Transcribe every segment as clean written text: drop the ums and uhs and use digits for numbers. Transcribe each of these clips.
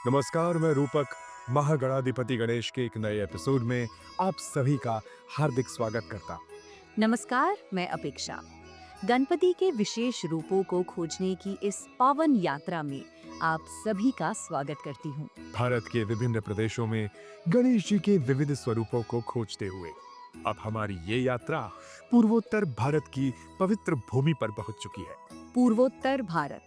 नमस्कार, मैं रूपक महागणाधिपति गणेश के एक नए एपिसोड में आप सभी का हार्दिक स्वागत करता। नमस्कार, मैं अपेक्षा। गणपति के विशेष रूपों को खोजने की इस पावन यात्रा में आप सभी का स्वागत करती हूँ। भारत के विभिन्न प्रदेशों में गणेश जी के विविध स्वरूपों को खोजते हुए अब हमारी ये यात्रा पूर्वोत्तर भारत की पवित्र भूमि पर पहुंच चुकी है। पूर्वोत्तर भारत,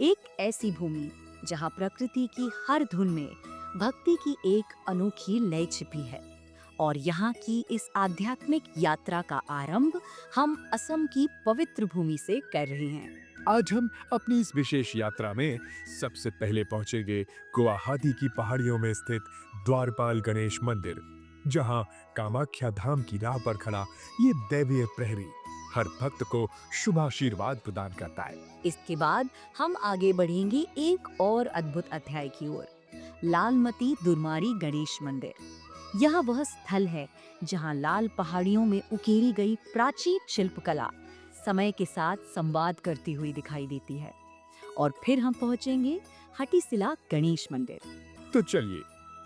एक ऐसी भूमि जहाँ प्रकृति की हर धुन में भक्ति की एक अनोखी लय छिपी है। और यहाँ की इस आध्यात्मिक यात्रा का आरंभ हम असम की पवित्र भूमि से कर रहे हैं। आज हम अपनी इस विशेष यात्रा में सबसे पहले पहुंचेंगे गुवाहाटी की पहाड़ियों में स्थित द्वारपाल गणेश मंदिर, जहां कामाख्या धाम की राह पर खड़ा ये दैवीय प्रहरी हर भक्त को शुभ आशीर्वाद प्रदान करता है। इसके बाद हम आगे बढ़ेंगे एक और अद्भुत अध्याय की ओर, लालमती दुर्मारी गणेश मंदिर। यह वह स्थल है जहां लाल पहाड़ियों में उकेरी गई प्राचीन शिल्पकला समय के साथ संवाद करती हुई दिखाई देती है। और फिर हम पहुंचेंगे हटीसिला गणेश मंदिर। तो चलिए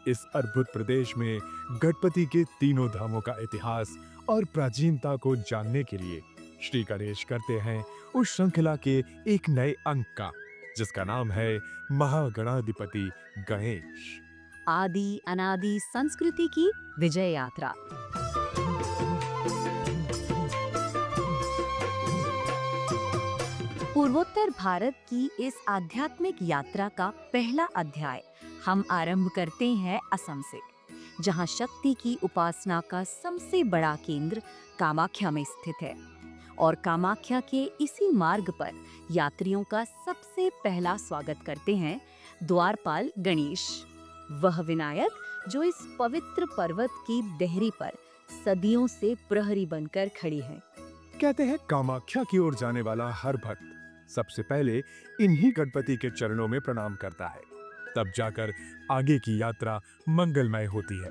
इस अद्भुत प्रदेश में गणपति के तीनों धामों का इतिहास और प्राचीनता को जानने के लिए श्री गणेश करते हैं उस श्रृंखला के एक नए अंक का, जिसका नाम है महागणाधिपति गणेश। आदि अनादि संस्कृति की विजय यात्रा। पूर्वोत्तर भारत की इस आध्यात्मिक यात्रा का पहला अध्याय हम आरंभ करते हैं असम से, जहां शक्ति की उपासना का सबसे बड़ा केंद्र कामाख्या में स्थित है। और कामाख्या के इसी मार्ग पर यात्रियों का सबसे पहला स्वागत करते हैं द्वारपाल गणेश, वह विनायक जो इस पवित्र पर्वत की देहरी पर सदियों से प्रहरी बनकर खड़ी है। कहते हैं कामाख्या की ओर जाने वाला हर भक्त सबसे पहले इन्हीं गणपति के चरणों में प्रणाम करता है, तब जाकर आगे की यात्रा मंगलमय होती है।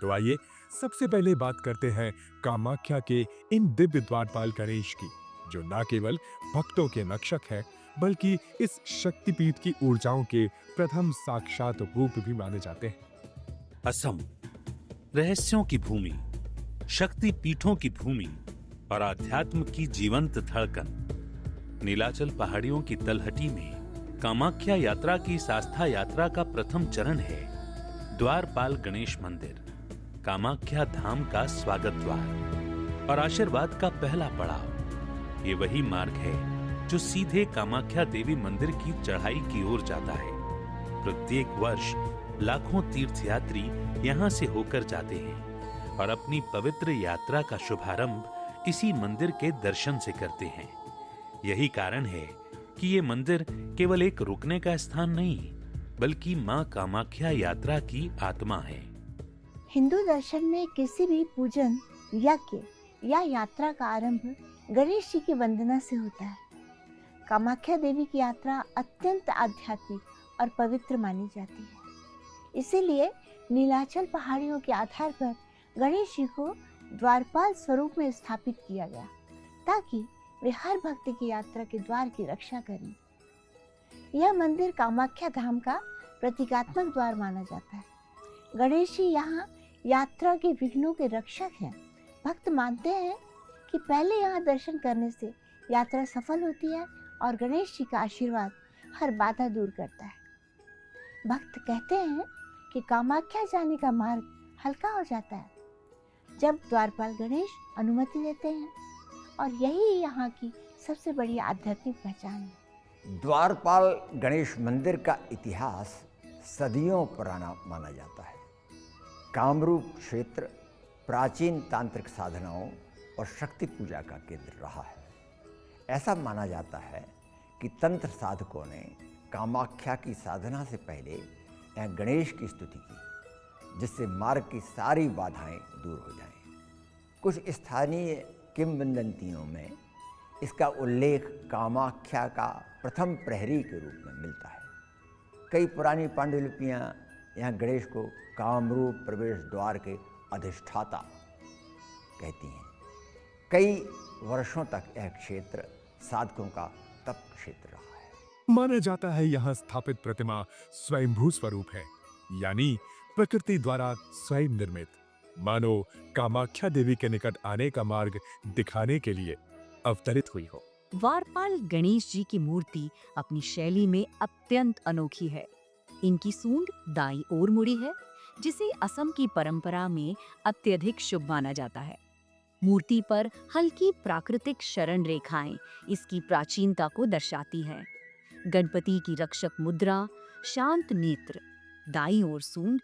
तो आइए सबसे पहले बात करते हैं कामाख्या के इन दिव्य द्वारपाल गणेश की, जो न केवल भक्तों के रक्षक है बल्कि इस शक्तिपीठ की ऊर्जाओं के प्रथम साक्षात रूप भी माने जाते हैं। असम रहस्यों की भूमि, शक्ति पीठों की भूमि और आध्यात्म की जीवंत धड़कन। नीलाचल पहाड़ियों की तलहटी में कामाख्या यात्रा की इस आस्था यात्रा का प्रथम चरण है द्वारपाल गणेश मंदिर, कामाख्या धाम का स्वागत द्वार और आशीर्वाद का पहला पड़ाव। ये वही मार्ग है जो सीधे कामाख्या देवी मंदिर की चढ़ाई की ओर जाता है। प्रत्येक वर्ष लाखों तीर्थयात्री यहाँ से होकर जाते हैं और अपनी पवित्र यात्रा का शुभारंभ इसी मंदिर के दर्शन से करते हैं। यही कारण है कि ये मंदिर केवल एक रुकने का स्थान नहीं, बल्कि मां कामाख्या यात्रा की आत्मा है। हिंदू दर्शन में किसी भी पूजन, यज्ञ या यात्रा का आरंभ गणेश जी की वंदना से होता है। कामाख्या देवी की यात्रा अत्यंत आध्यात्मिक और पवित्र मानी जाती है। इसीलिए नीलाचल पहाड़ियों के आधार पर गणेश जी को द्वारपाल स्वरूप में स्थापित किया गया, ताकि वे हर भक्त की यात्रा के द्वार की रक्षा करें। यह मंदिर कामाख्या धाम का प्रतीकात्मक द्वार माना जाता है। गणेश जी यहाँ यात्रा के विघ्नों के रक्षक हैं। भक्त मानते हैं कि पहले यहाँ दर्शन करने से यात्रा सफल होती है और गणेश जी का आशीर्वाद हर बाधा दूर करता है। भक्त कहते हैं कि कामाख्या जाने का मार्ग हल्का हो जाता है जब द्वारपाल गणेश अनुमति देते हैं, और यही यहाँ की सबसे बड़ी आध्यात्मिक पहचान है। द्वारपाल गणेश मंदिर का इतिहास सदियों पुराना माना जाता है। कामरूप क्षेत्र प्राचीन तांत्रिक साधनाओं और शक्ति पूजा का केंद्र रहा है। ऐसा माना जाता है कि तंत्र साधकों ने कामाख्या की साधना से पहले यहाँ गणेश की स्तुति की, जिससे मार्ग की सारी बाधाएं दूर हो जाएं। कुछ स्थानीय किंवदंतियों में इसका उल्लेख कामाख्या का प्रथम प्रहरी के रूप में मिलता है। कई पुरानी पांडुलिपियाँ यहाँ गणेश को कामरूप प्रवेश द्वार के अधिष्ठाता कहती हैं। कई वर्षों तक यह क्षेत्र साधकों का तप क्षेत्र रहा है। माना जाता है यहाँ स्थापित प्रतिमा स्वयंभू स्वरूप है, यानी प्रकृति द्वारा स्वयं निर्मित, मानो कामाख्या देवी के निकट आने का मार्ग दिखाने के लिए अवतरित हुई हो। द्वारपाल गणेश जी की मूर्ति अपनी शैली में अत्यंत अनोखी है। इनकी सूंड दाईं ओर मुड़ी है, जिसे असम की परंपरा में अत्यधिक शुभ माना जाता है। मूर्ति पर हल्की प्राकृतिक शरण रेखाएं इसकी प्राचीनता को दर्शाती हैं। गणपति की रक्षक मुद्रा, शांत नेत्र, दाईं ओर सूंड,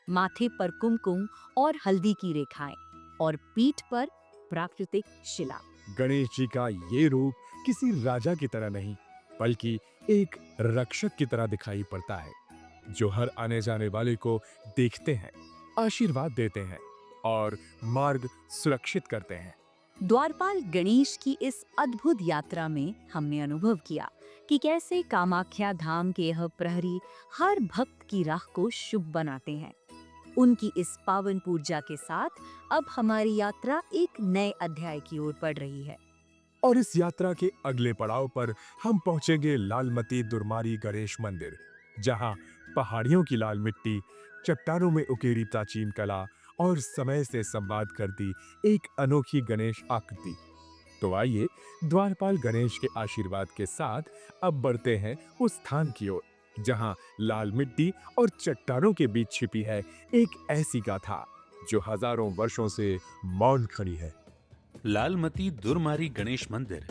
माथे पर कुमकुम और हल्दी की रेखाएं और पीठ पर प्राकृतिक शिला। गणेश जी का ये रूप किसी राजा की तरह नहीं, बल्कि एक रक्षक की तरह दिखाई पड़ता है, जो हर आने जाने वाले को देखते हैं, आशीर्वाद देते हैं और मार्ग सुरक्षित करते हैं। द्वारपाल गणेश की इस अद्भुत यात्रा में हमने अनुभव किया कि कैसे कामाख्या धाम के यह प्रहरी हर भक्त की राह को शुभ बनाते हैं। उनकी इस पावन पूजा के साथ अब हमारी यात्रा एक नए अध्याय की ओर बढ़ रही है। और इस यात्रा के अगले पड़ाव पर हम पहुंचेंगे लालमती दुर्मारी गणेश मंदिर, जहां पहाड़ियों की लाल मिट्टी, चट्टानों में उकेरी प्राचीन कला और समय से संवाद करती एक अनोखी गणेश आकृति। तो आइए द्वारपाल गणेश के आशीर्वाद के साथ अब बढ़ते हैं उस स्थान की ओर, जहां लाल मिट्टी और चट्टानों के बीच छिपी है एक ऐसी गाथा जो हजारों वर्षों से मौन खड़ी है। लालमती दुर्मारी गणेश मंदिर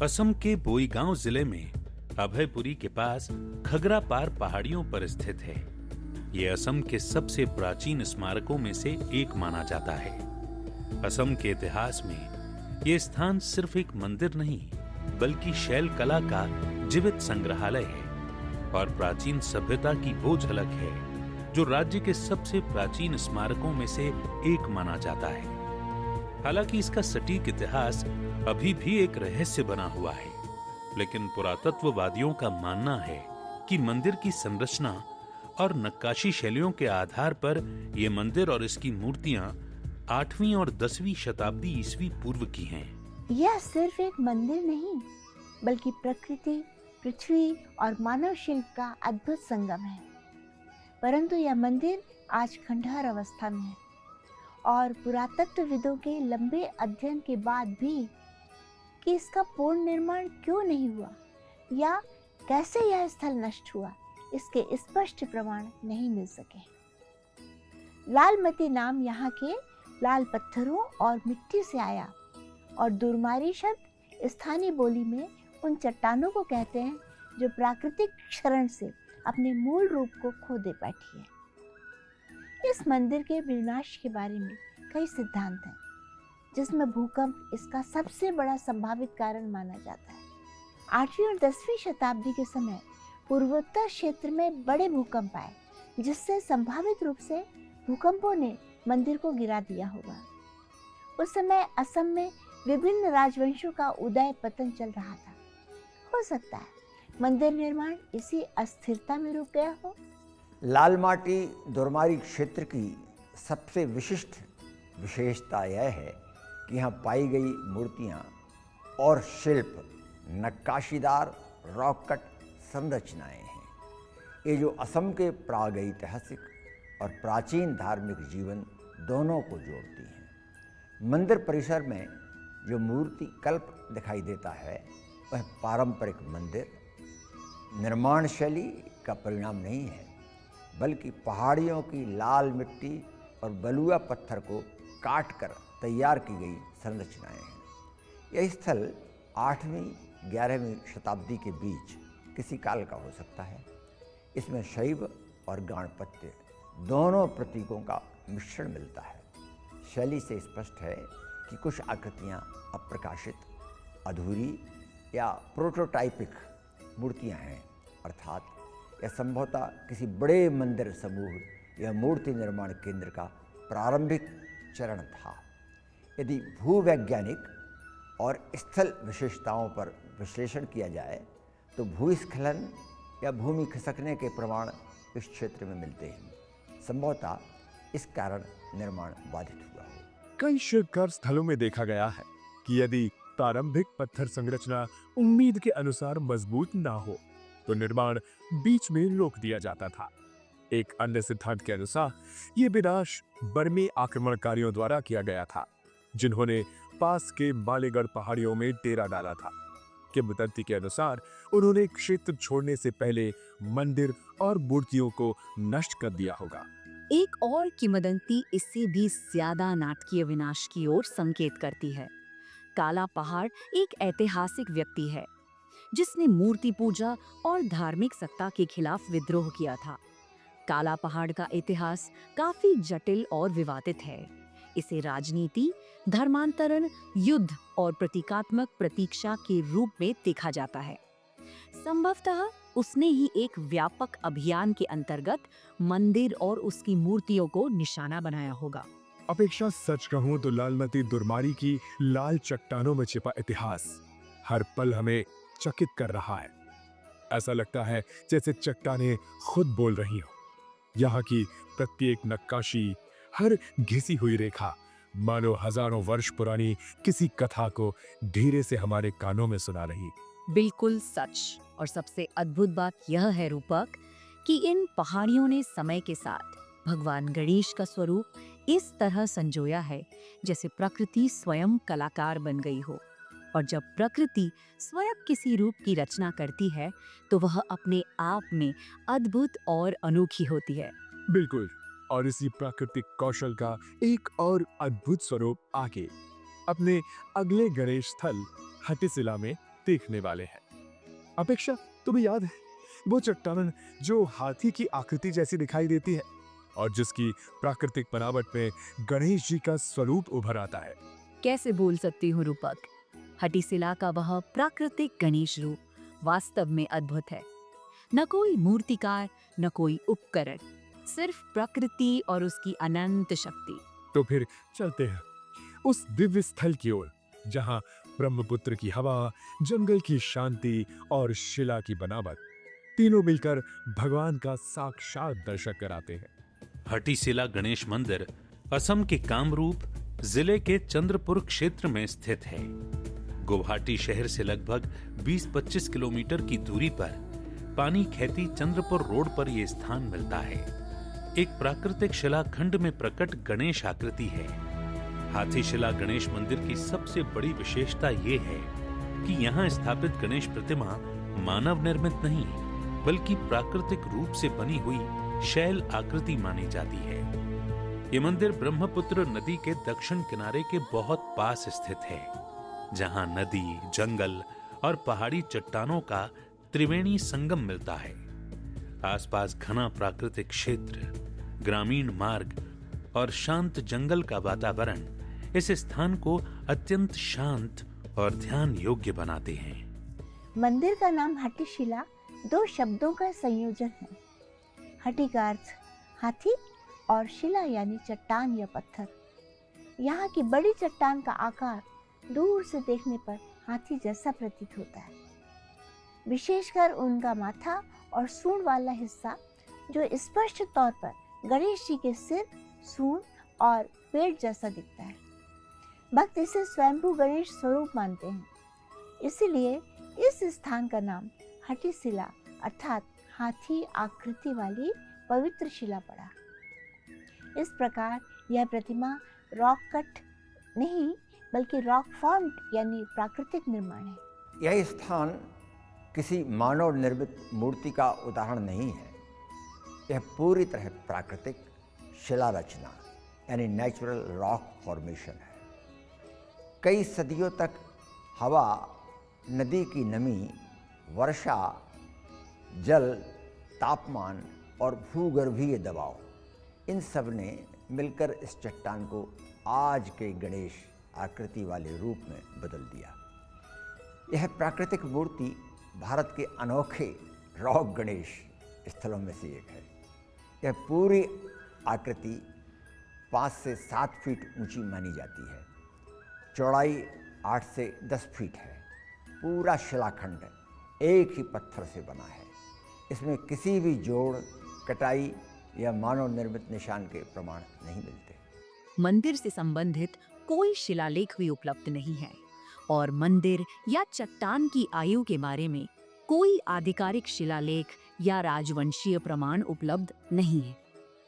असम के बोईगांव जिले में अभयपुरी के पास खगरा पार पहाड़ियों पर स्थित है। ये असम के सबसे प्राचीन स्मारकों में से एक माना जाता है। असम के इतिहास में ये स्थान सिर्फ एक मंदिर नहीं, बल्कि शैल कला का जीवित संग्रहालय है और प्राचीन सभ्यता की वो झलक है जो राज्य के सबसे प्राचीन स्मारकों में से एक माना जाता है। हालांकि इसका सटीक इतिहास अभी भी एक रहस्य बना हुआ है, लेकिन पुरातत्ववादियों का मानना है कि मंदिर की संरचना और नक्काशी शैलियों के आधार पर यह मंदिर और इसकी मूर्तियां 8वीं और 10वीं शताब्दी ईस्वी पूर्व की हैं। यह सिर्फ एक मंदिर नहीं, बल्कि प्रकृति, पृथ्वी और मानव शिल्प का अद्भुत संगम है। परंतु यह मंदिर आज खंडहर अवस्था में है और पुरातत्वविदों के लंबे अध्ययन के बाद भी कि इसका पूर्ण निर्माण क्यों नहीं हुआ या कैसे यह स्थल नष्ट हुआ, इसके स्पष्ट प्रमाण नहीं मिल सके। लालमती नाम यहाँ के लाल पत्थरों और मिट्टी से आया और दुर्मारी शब्द स्थानीय बोली में उन चट्टानों को कहते हैं जो प्राकृतिक क्षरण से अपने मूल रूप को खो दे बैठी है। इस मंदिर के विनाश के बारे में कई सिद्धांत हैं, जिसमें भूकंप इसका सबसे बड़ा संभावित कारण माना जाता है। 8वीं और 10वीं शताब्दी के समय पूर्वोत्तर क्षेत्र में बड़े भूकंप आए, जिससे संभावित रूप से भूकंपों ने मंदिर को गिरा दिया होगा। उस समय असम में विभिन्न राजवंशों का उदय पतन चल रहा था। हो सकता है मंदिर निर्माण इसी अस्थिरता में रुक गया हो। लालमाटी दुर्मारी क्षेत्र की सबसे विशिष्ट विशेषता यह है कि यहाँ पाई गई मूर्तियाँ और शिल्प नक्काशीदार रॉक कट संरचनाएं हैं। ये जो असम के प्रागैतिहासिक और प्राचीन धार्मिक जीवन दोनों को जोड़ती हैं। मंदिर परिसर में जो मूर्ति कल्प दिखाई देता है वह पारंपरिक मंदिर निर्माण शैली का परिणाम नहीं है, बल्कि पहाड़ियों की लाल मिट्टी और बलुआ पत्थर को काटकर तैयार की गई संरचनाएं हैं। यह स्थल 8वीं-11वीं शताब्दी के बीच किसी काल का हो सकता है। इसमें शैव और गाणपत्य दोनों प्रतीकों का मिश्रण मिलता है। शैली से स्पष्ट है कि कुछ आकृतियाँ अप्रकाशित, अधूरी या प्रोटोटाइपिक मूर्तियाँ हैं, अर्थात यह संभवतः किसी बड़े मंदिर समूह या मूर्ति निर्माण केंद्र का प्रारंभिक चरण था। यदि भूवैज्ञानिक और स्थल विशेषताओं पर विश्लेषण किया जाए तो भूस्खलन या भूमि खिसकने के प्रमाण इस क्षेत्र में मिलते हैं। संभवतः इस कारण निर्माण बाधित हुआ हो। कई शिवकार स्थलों में देखा गया है कि यदि प्रारंभिक पत्थर संरचना उम्मीद के अनुसार मजबूत ना हो तो निर्माण बीच में रोक दिया जाता था। एक अन्य सिद्धांत के अनुसार ये विनाश बर्मी आक्रमणकारियों द्वारा किया गया था, जिन्होंने पास के मालेगढ़ पहाड़ियों में डेरा डाला था। किंवदंती के अनुसार उन्होंने क्षेत्र छोड़ने से पहले मंदिर और मूर्तियों को नष्ट कर दिया होगा। एक और किंवदंती इससे भी ज्यादा नाटकीय विनाश की ओर संकेत करती है। काला पहाड़ एक ऐतिहासिक व्यक्ति है जिसने मूर्ति पूजा और धार्मिक सत्ता के खिलाफ विद्रोह किया था। काला पहाड़ का इतिहास काफी जटिल और विवादित है। इसे राजनीति, धर्मांतरण, युद्ध और प्रतीकात्मक प्रतीक्षा के रूप में देखा जाता है। संभवतः उसने ही एक व्यापक अभियान के अंतर्गत मंदिर और उसकी मूर्तियों को निशाना बनाया होगा। अपेक्षा सच कहूं तो लालमती दुर्मारी की लाल चट्टानों में छिपा इतिहास हर पल हमें चकित कर रहा है। ऐसा लगता है जैसे चट्टानें खुद बोल रही हो। यहाँ की प्रत्येक नक्काशी, हर घिसी हुई रेखा मानो हजारों वर्ष पुरानी किसी कथा को धीरे से हमारे कानों में सुना रही। बिल्कुल सच। और सबसे अद्भुत बात यह है रूपक कि इन पहाड़ियों ने समय के साथ भगवान गणेश का स्वरूप इस तरह संजोया है जैसे प्रकृति स्वयं कलाकार बन गई हो। और जब प्रकृति स्वयं किसी रूप की रचना करती है तो वह अपने आप में अद्भुत और अनोखी होती है। बिल्कुल। और इसी प्राकृतिक कौशल का एक और अद्भुत स्वरूप आगे अपने अगले गणेश स्थल हटिसिला में देखने वाले हैं। अपेक्षा, तुम्हें याद है वो चट्टान जो हाथी की आकृति जैसी दिखाई देती है और जिसकी प्राकृतिक बनावट में गणेश जी का स्वरूप उभर आता है? कैसे भूल सकती हूँ रूपक। हटिसिला का वह प्राकृतिक गणेश रूप वास्तव में अद्भुत है। न कोई मूर्तिकार, न कोई उपकरण, सिर्फ प्रकृति और उसकी अनंत शक्ति। तो फिर चलते हैं उस दिव्य स्थल की ओर जहां ब्रह्मपुत्र की हवा, जंगल की शांति और शिला की बनावट तीनों मिलकर भगवान का साक्षात दर्शन कराते हैं। हटिसिला गणेश मंदिर असम के कामरूप जिले के चंद्रपुर क्षेत्र में स्थित है। गुवाहाटी शहर से लगभग 20-25 किलोमीटर की दूरी पर पानी खेती चंद्रपुर रोड पर यह स्थान मिलता है। एक प्राकृतिक शिलाखंड में प्रकट गणेश आकृति है। हाथीशिला गणेश मंदिर की सबसे बड़ी विशेषता ये है कि यहाँ स्थापित गणेश प्रतिमा मानव निर्मित नहीं बल्कि प्राकृतिक रूप से बनी हुई शैल आकृति मानी जाती है। ये मंदिर ब्रह्मपुत्र नदी के दक्षिण किनारे के बहुत पास स्थित है, जहाँ नदी, जंगल और पहाड़ी चट्टानों का त्रिवेणी संगम मिलता है। आसपास घना प्राकृतिक क्षेत्र, ग्रामीण मार्ग और शांत जंगल का वातावरण इस स्थान को अत्यंत शांत और ध्यान योग्य बनाते हैं। मंदिर का नाम हटिशिला 2 शब्दों का संयोजन है। हटि का अर्थ हाथी और शिला यानी चट्टान या पत्थर। यहाँ की बड़ी चट्टान का आकार दूर से देखने पर हाथी जैसा प्रतीत होता है, विशेषकर उनका माथा और सूंड वाला हिस्सा जो स्पष्ट तौर पर गणेश जी के सिर, सूंड और पेट जैसा दिखता है। भक्त इसे स्वयंभू गणेश स्वरूप मानते हैं, इसीलिए इस स्थान का नाम हटिसिला अर्थात हाथी आकृति वाली पवित्र शिला पड़ा। इस प्रकार यह प्रतिमा रॉक कट नहीं बल्कि रॉक फॉर्म्ड यानी प्राकृतिक निर्माण है। यह स्थान किसी मानव निर्मित मूर्ति का उदाहरण नहीं है। यह पूरी तरह प्राकृतिक शिला रचना यानी नेचुरल रॉक फॉर्मेशन है। कई सदियों तक हवा, नदी की नमी, वर्षा, जल, तापमान और भूगर्भीय दबाव, इन सब ने मिलकर इस चट्टान को आज के गणेश आकृति वाले रूप में बदल दिया। यह प्राकृतिक मूर्ति भारत के अनोखे रॉक गणेश स्थलों में से एक है। यह पूरी आकृति 5 से 7 फीट ऊंची मानी जाती है। चौड़ाई 8 से 10 फीट है। पूरा शिलाखंड एक ही पत्थर से बना है। इसमें किसी भी जोड़, कटाई या मानव निर्मित निशान के प्रमाण नहीं मिलते। मंदिर से संबंधित कोई शिलालेख भी उपलब्ध नहीं है और मंदिर या चट्टान की आयु के बारे में कोई आधिकारिक शिलालेख या राजवंशीय प्रमाण उपलब्ध नहीं है।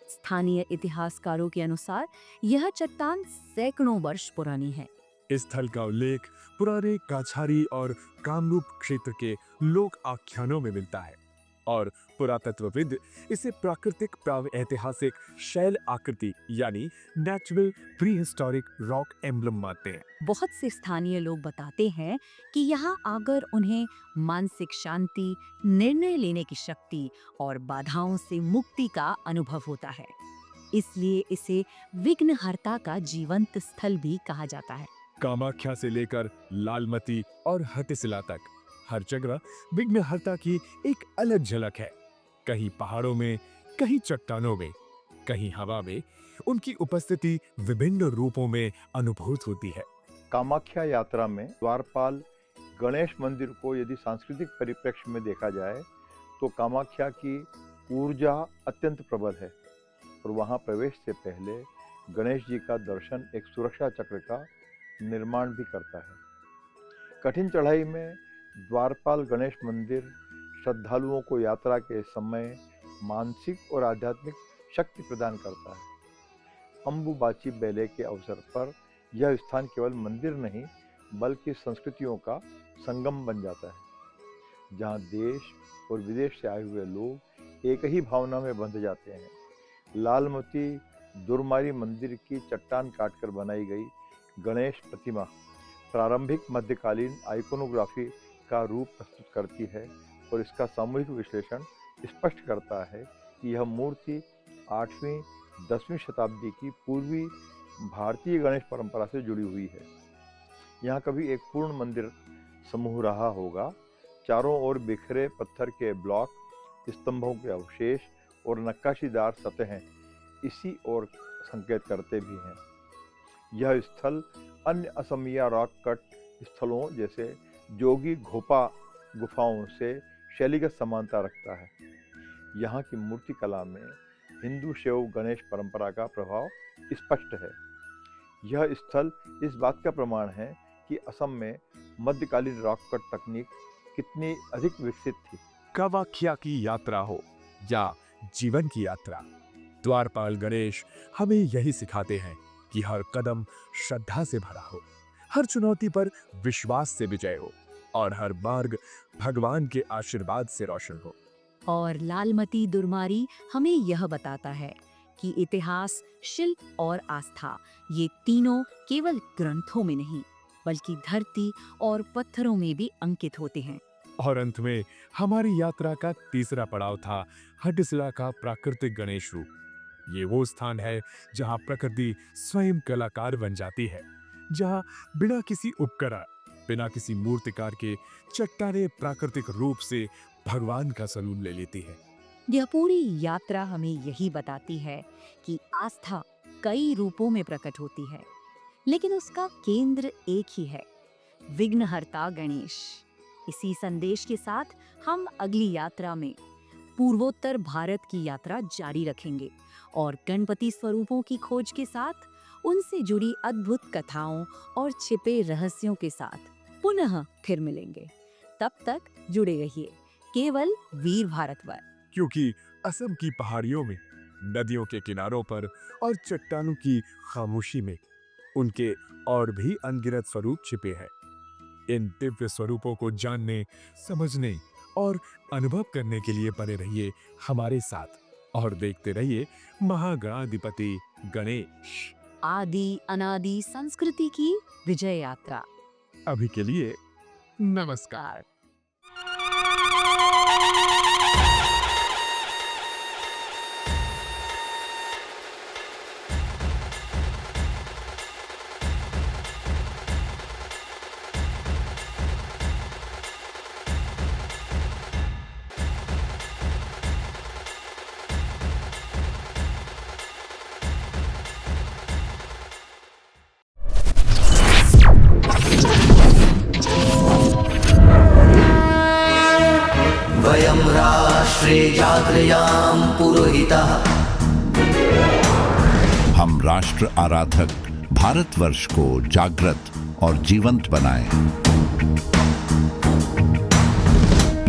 स्थानीय इतिहासकारों के अनुसार यह चट्टान सैकड़ों वर्ष पुरानी है। इस स्थल का उल्लेख पुराने काछारी और कामरूप क्षेत्र के लोक आख्यानों में मिलता है और पुरातत्वविद इसे प्राकृतिक प्रावैतिहासिक शैल आकृति यानी नेचुरल प्रीहिस्टोरिक रॉक एम्बलम मानते हैं। बहुत से स्थानीय लोग बताते हैं कि यहाँ आकर उन्हें मानसिक शांति, निर्णय लेने की शक्ति और बाधाओं से मुक्ति का अनुभव होता है। इसलिए इसे विघ्नहर्ता का जीवंत स्थल भी कहा जाता है। कामाख्या से लेकर लालमती और हतिसिला तक हर जगह विघ्नहर्ता की एक अलग झलक है। कहीं पहाड़ों में, कहीं चट्टानों में, कहीं हवा में उनकी उपस्थिति विभिन्न रूपों में अनुभूत होती है। कामाख्या यात्रा में द्वारपाल गणेश मंदिर को यदि सांस्कृतिक परिप्रेक्ष्य में देखा जाए तो कामाख्या की ऊर्जा अत्यंत प्रबल है और वहां प्रवेश से पहले गणेश जी का दर्शन एक सुरक्षा चक्र का निर्माण भी करता है। कठिन चढ़ाई में द्वारपाल गणेश मंदिर श्रद्धालुओं को यात्रा के समय मानसिक और आध्यात्मिक शक्ति प्रदान करता है। अंबुबाची बेले के अवसर पर यह स्थान केवल मंदिर नहीं बल्कि संस्कृतियों का संगम बन जाता है, जहां देश और विदेश से आए हुए लोग एक ही भावना में बंध जाते हैं। लालमती दुर्मारी मंदिर की चट्टान काटकर बनाई गई गणेश प्रतिमा प्रारंभिक मध्यकालीन आइकोनोग्राफी का रूप प्रस्तुत करती है और इसका सामूहिक विश्लेषण स्पष्ट करता है कि यह मूर्ति 8वीं-10वीं शताब्दी की पूर्वी भारतीय गणेश परंपरा से जुड़ी हुई है। यहाँ कभी एक पूर्ण मंदिर समूह रहा होगा। चारों ओर बिखरे पत्थर के ब्लॉक, स्तंभों के अवशेष और नक्काशीदार सतहें इसी ओर संकेत करते भी हैं। यह स्थल अन्य असमिया रॉक कट स्थलों जैसे जोगी घोपा गुफाओं से शैलीगत समानता रखता है। यहाँ की मूर्ति कला में हिंदू शैव गणेश परंपरा का प्रभाव स्पष्ट है। यह स्थल इस बात का प्रमाण है कि असम में मध्यकालीन रॉक कट तकनीक कितनी अधिक विकसित थी। कामाख्या की यात्रा हो या जीवन की यात्रा, द्वारपाल गणेश हमें यही सिखाते हैं कि हर कदम श्रद्धा से भरा हो, हर चुनौती पर विश्वास से विजय हो और हर मार्ग भगवान के आशीर्वाद से रोशन हो। और लालमती दुर्मारी हमें यह बताता है कि इतिहास, शिल्प और आस्था ये तीनों केवल ग्रंथों में नहीं बल्कि धरती और पत्थरों में भी अंकित होते हैं। और अंत में हमारी यात्रा का तीसरा पड़ाव था हटिसिला का प्राकृतिक गणेश रूप। ये वो स्थान है जहाँ प्रकृति स्वयं कलाकार बन जाती है, जहाँ बिना किसी उपकरण, बिना किसी मूर्तिकार के चट्टानें प्राकृतिक रूप से भगवान का सलून ले लेती है। यह पूरी यात्रा हमें यही बताती है कि आस्था कई रूपों में प्रकट होती है, लेकिन उसका केंद्र एक ही है, विघ्नहर्ता गणेश। इसी संदेश के साथ हम अगली यात्रा में पूर्वोत्तर भारत की यात्रा जारी रखेंगे और गणपति स्वरूपों की खोज के साथ उनसे जुड़ी अद्भुत कथाओं और छिपे रहस्यों के साथ पुनः फिर मिलेंगे। तब तक जुड़े रहिए केवल वीर भारतवर, क्योंकि असम की पहाड़ियों में, नदियों के किनारों पर और चट्टानों की खामोशी में उनके और भी अनगिनत स्वरूप छिपे हैं। इन दिव्य स्वरूपों को जानने, समझने और अनुभव करने के लिए बने रहिए हमारे साथ और देखते रहिए महागणाधिपति गणेश, आदि अनादि संस्कृति की विजय यात्रा। अभी के लिए नमस्कार। वयं राष्ट्रे जागृयाम पुरोहितः। हम राष्ट्र आराधक भारतवर्ष को जागृत और जीवंत बनाएं।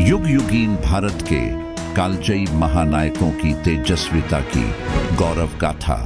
युग युगीन भारत के कालजयी महानायकों की तेजस्विता की गौरव गाथा